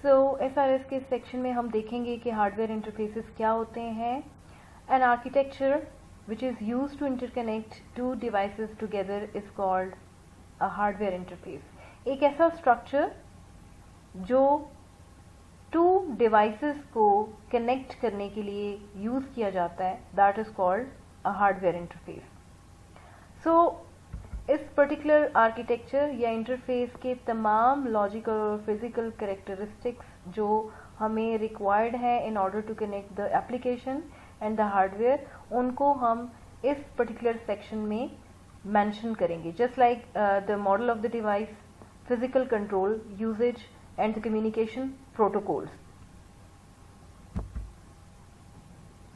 सो SRS के section में हम देखेंगे कि हार्डवेयर इंटरफेसेस क्या होते हैं. An architecture which is used to interconnect two devices together is called a hardware interface. एक ऐसा स्ट्रक्चर जो टू डिवाइसेस को कनेक्ट करने के लिए यूज किया जाता है, that is called a hardware interface. So इस पर्टिकुलर आर्किटेक्चर या इंटरफेस के तमाम लॉजिकल और फिजिकल कैरेक्टरिस्टिक्स जो हमें रिक्वायर्ड है in order to connect the application and the hardware, उनको हम इस पर्टिकुलर सेक्शन में मेंशन करेंगे. Just like the model of the device, physical control, usage and the communication protocols.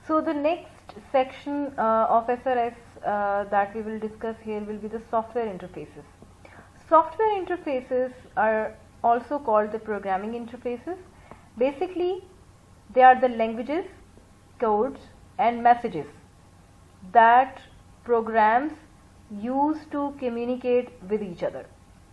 So the next section of SRS that we will discuss here will be the software interfaces. Software interfaces are also called the programming interfaces. Basically, they are the languages, codes and messages that programs use to communicate with each other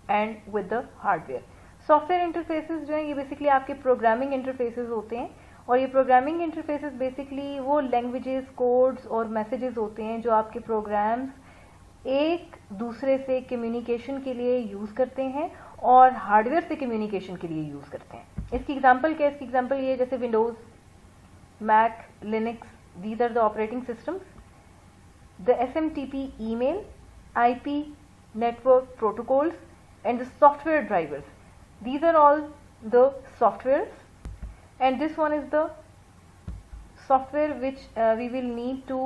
and with the hardware. Software interfaces जो हैं ये basically आपके programming interfaces होते हैं, और ये programming interfaces basically वो languages, codes और मैसेजेस होते हैं जो आपके प्रोग्राम्स एक दूसरे से कम्युनिकेशन के लिए यूज़ करते हैं और हार्डवेयर से कम्युनिकेशन के लिए यूज़ करते हैं. इसकी एग्जांपल क्या है? इसकी एग्जांपल ये जैसे Windows, Mac, Linux, these are the operating systems. The SMTP email, IP network protocols and the software drivers. These are all the softwares, and this one is the software which we will need to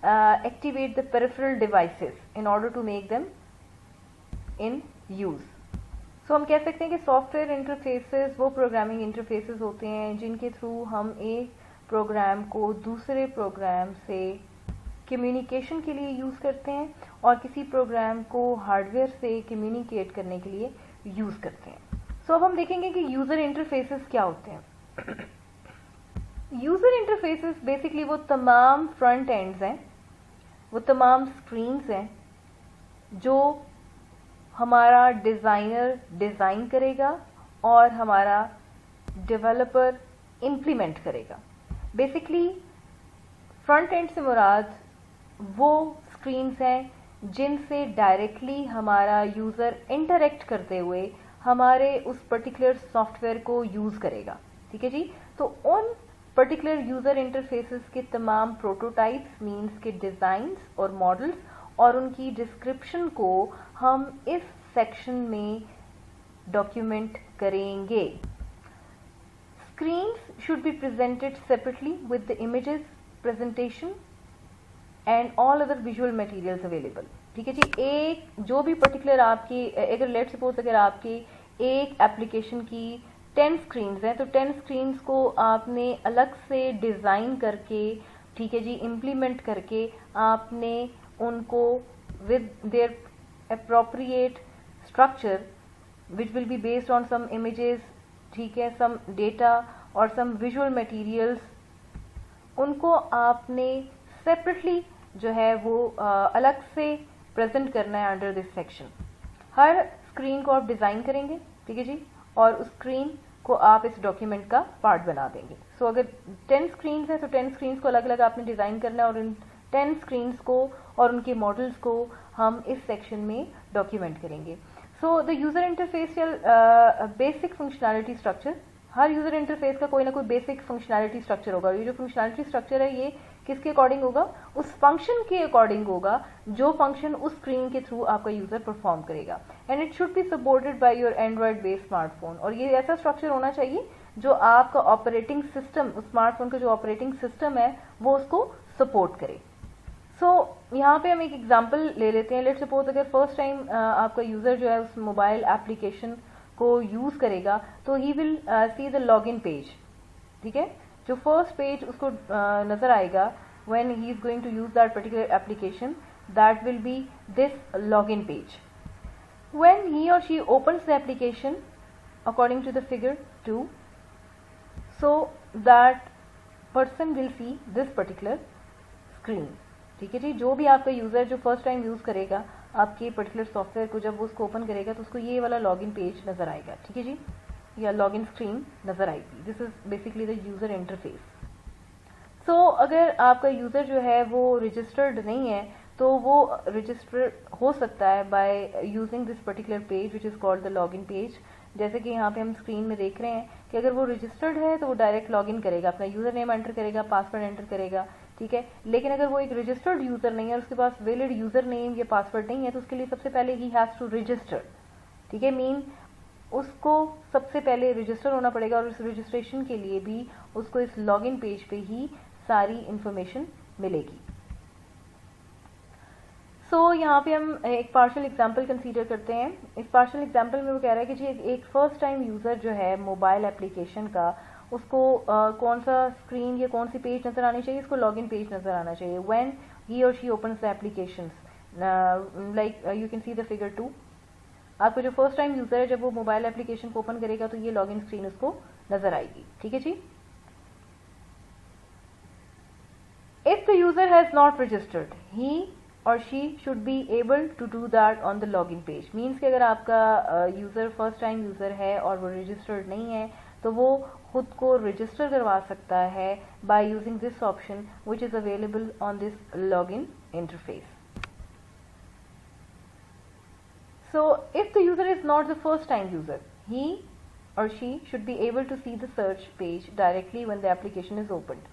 activate the peripheral devices in order to make them in use. So हम कह सकते हैं कि software interfaces वो programming interfaces होते हैं जिनके through हम एक प्रोग्राम को दूसरे प्रोग्राम से कम्युनिकेशन के लिए यूज़ करते हैं और किसी प्रोग्राम को हार्डवेयर से कम्युनिकेट करने के लिए यूज़ करते हैं. सो अब हम देखेंगे कि यूज़र इंटरफेसेस क्या होते हैं. यूज़र इंटरफेसेस बेसिकली वो तमाम फ्रंट एंड्स हैं, वो तमाम स्क्रीन्स हैं जो हमारा डिज़ाइनर डिज़ाइन करेगा और हमारा डेवलपर इम्प्लीमेंट करेगा. बेसिकली फ्रंट एंड से मुराद वो स्क्रीन्स हैं जिनसे डायरेक्टली हमारा यूज़र इंटरेक्ट करते हुए हमारे उस पर्टिकुलर सॉफ्टवेयर को यूज़ करेगा. ठीक है जी. तो उन पर्टिकुलर यूज़र इंटरफेसेस के तमाम प्रोटोटाइप्स, मीन्स के डिज़ाइंस और मॉडल्स और उनकी डिस्क्रिप्शन को हम इस सेक्शन में डॉक्यूमेंट करेंगे. Screens should be presented separately with the images, presentation and all other visual materials available. ठीक है जी. एक जो भी पर्टिकुलर आपकी, अगर लेट सपोज अगर आपकी एक एप्लीकेशन की 10 स्क्रीन्स हैं तो 10 स्क्रीन्स को आपने अलग से डिज़ाइन करके, ठीक है जी, इम्प्लीमेंट करके आपने उनको with their appropriate structure which will be based on some images, ठीक है, सम डेटा और सम विजुअल मटेरियल्स, उनको आपने सेपरेटली जो है वो अलग से प्रेजेंट करना है under this section. Her screen को आप डिज़ाइन करेंगे, ठीक है जी, और उस स्क्रीन को आप इस डॉक्यूमेंट का पार्ट बना देंगे. सो अगर 10 स्क्रीन्स हैं तो 10 स्क्रीन्स को अलग अलग आपने डिज़ाइन करना है और इन 10 स्क्रीन्स को और उनके मॉडल्स को हम इस सेक्शन में डॉक्यूमेंट करेंगे. सो द यूज़र इंटरफेस या बेसिक फंक्शनैलिटी स्ट्रक्चर, हर यूज़र इंटरफेस का कोई ना कोई बेसिक फंक्शनैलिटी स्ट्रक्चर होगा. ये जो फंक्शनैलिटी स्ट्रक्चर है ये किसके अकॉर्डिंग होगा? उस फंक्शन के अकॉर्डिंग होगा जो फंक्शन उस स्क्रीन के थ्रू आपका यूज़र परफॉर्म करेगा. And it should be supported by your Android based smartphone. और ये ऐसा स्ट्रक्चर होना चाहिए जो आपका ऑपरेटिंग सिस्टम, उस स्मार्टफोन का जो ऑपरेटिंग सिस्टम है वो उसको सपोर्ट करे. सो यहाँ पे हम एक एग्जाम्पल ले लेते हैं. लेट सपोज अगर फर्स्ट टाइम आपका यूज़र जो है उस मोबाइल एप्लीकेशन को यूज़ करेगा तो he will see the login page. ठीक है. जो फर्स्ट पेज उसको नजर आएगा when he is going to use that particular application, that will be this login page. When he or she opens the application according to the figure 2, so that person will see this particular screen. ठीक है जी. जो भी आपका user जो first time use करेगा आपके particular software को, जब वो उसको ओपन करेगा तो उसको ये वाला लॉगिन पेज नज़र आएगा. ठीक है जी. या लॉगिन स्क्रीन नज़र आएगी। This is basically the user interface. So अगर आपका यूज़र जो है वो रजिस्टर्ड नहीं है तो वो रजिस्टर हो सकता है by using this particular page which is called the login page. जैसे कि यहाँ पे हम स्क्रीन में देख रहे हैं कि अगर वो रजिस्टर्ड है तो वो डायरेक्ट लॉगिन करेगा, अपना यूज़र नेम एंटर करेगा, पासवर्ड एंटर करेगा, ठीक है। लेकिन अगर वो एक रजिस्टर्ड यूज़र नहीं है और उसके पास वैलिड यूज़र नेम या पासवर्ड नहीं है तो उसके लिए सबसे पहले ही हैज़ टू रजिस्टर, ठीक है। मीन उसको सबसे पहले रजिस्टर होना पड़ेगा और उस रजिस्ट्रेशन के लिए भी उसको इस लॉगिन पेज पे ही सारी इंफॉर्मेशन मिलेगी। सो यहाँ पे हम एक पार्शियल एग्जांपल कंसीडर करते हैं। इस पार्शियल एग्जांपल में वो कह रहा है कि जी एक फर्स्ट टाइम यूज़र जो है मोबाइल एप्लीकेशन का, उसको कौन सा स्क्रीन या कौन सी पेज नज़र आनी चाहिए, इसको लॉगिन पेज नज़र आना चाहिए when he or she opens the application. Like you can see the figure 2। आपको जो फर्स्ट टाइम यूज़र है जब वो मोबाइल एप्लीकेशन को ओपन करेगा तो ये लॉगिन स्क्रीन उसको नज़र आएगी, ठीक है जी। If the user has not registered, he or she should be able to do that on the login page. Means कि अगर आपका यूज़र फर्स्ट टाइम यूज़र है और वो रजिस्टर्ड नहीं है तो वो खुद को रजिस्टर करवा सकता है by using this option which is available on this login interface. So if the user is not the first time user, he or she should be able to see the search page directly when the application is opened.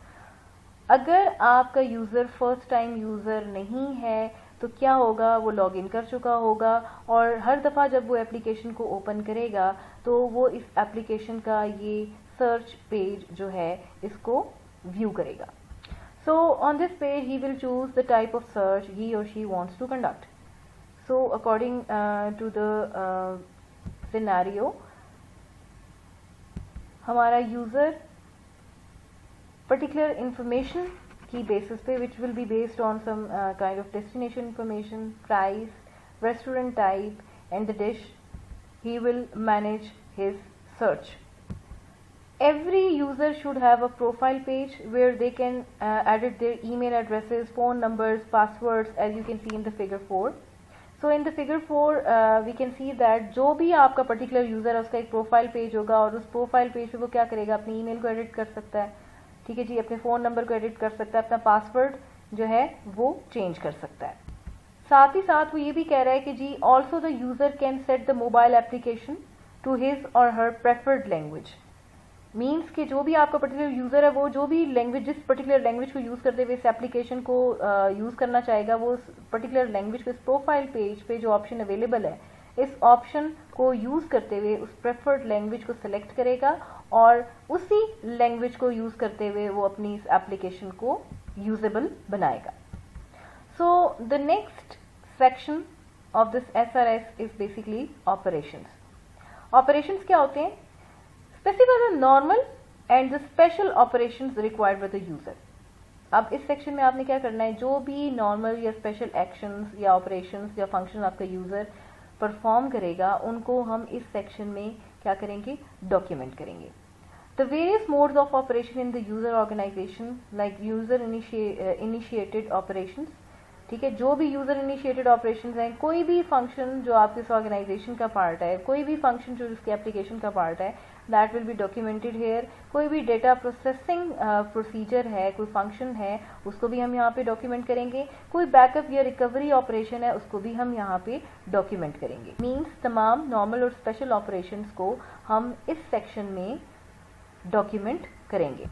अगर आपका user first time user नहीं है तो क्या होगा, वो login कर चुका होगा और हर दफ़ा जब वो एप्लीकेशन को ओपन करेगा तो वो इस एप्लीकेशन का ये सर्च पेज जो है इसको व्यू करेगा। So on this page he will choose the type of search he or she wants to conduct. So according to the scenario हमारा यूज़र particular information की basis पे which will be based on some kind of destination information, price, restaurant type and the dish, he will manage his search. Every user should have a profile page where they can edit their email addresses, phone numbers, passwords as you can see in the figure 4. So in the figure 4 we can see that जो भी आपका particular user है उसका एक profile page होगा और उस profile page पे वो क्या करेगा, अपनी email को edit कर सकता है, ठीक है जी, अपने फ़ोन नंबर को एडिट कर सकता है, अपना पासवर्ड जो है वो चेंज कर सकता है। साथ ही साथ वो ये भी कह रहा है कि जी also the user can set the mobile application to his or her preferred language. Means कि जो भी आपका पर्टिकुलर यूज़र है वो जो भी लैंग्वेज, जिस पर्टिकुलर लैंग्वेज को यूज़ करते हुए इस एप्लीकेशन को यूज़ करना चाहेगा वो उस पर्टिकुलर लैंग्वेज को इस प्रोफाइल पेज पे जो ऑप्शन अवेलेबल है इस ऑप्शन को यूज़ करते हुए उस प्रेफर्ड लैंग्वेज को सिलेक्ट करेगा और उसी लैंग्वेज को यूज़ करते हुए वो अपनी इस एप्लीकेशन को यूजेबल बनाएगा। So the next section of this SRS is basically operations. Operations क्या होते हैं? Specify the normal and the special operations required by the user. अब इस सेक्शन में आपने क्या करना है, जो भी नॉर्मल या स्पेशल एक्शंस या ऑपरेशंस या फंक्शन आपका यूजर परफॉर्म करेगा उनको हम इस सेक्शन में क्या करेंगे, डॉक्यूमेंट करेंगे। The various modes of operation in the user organisation like user initiated operations, ठीक है, जो भी यूजर इनिशिएटेड ऑपरेशंस हैं, कोई भी फंक्शन जो आपके इस ऑर्गेनाइजेशन का पार्ट है, कोई भी फंक्शन जो इसके एप्लीकेशन का पार्ट है, that will be documented here. कोई भी डेटा प्रोसेसिंग प्रोसीजर है, कोई फंक्शन है, उसको भी हम यहाँ पे डॉक्यूमेंट करेंगे। कोई बैकअप या रिकवरी ऑपरेशन है उसको भी हम यहाँ पे डॉक्यूमेंट करेंगे। मीन्स तमाम नॉर्मल और स्पेशल ऑपरेशंस को हम इस सेक्शन में डॉक्यूमेंट करेंगे।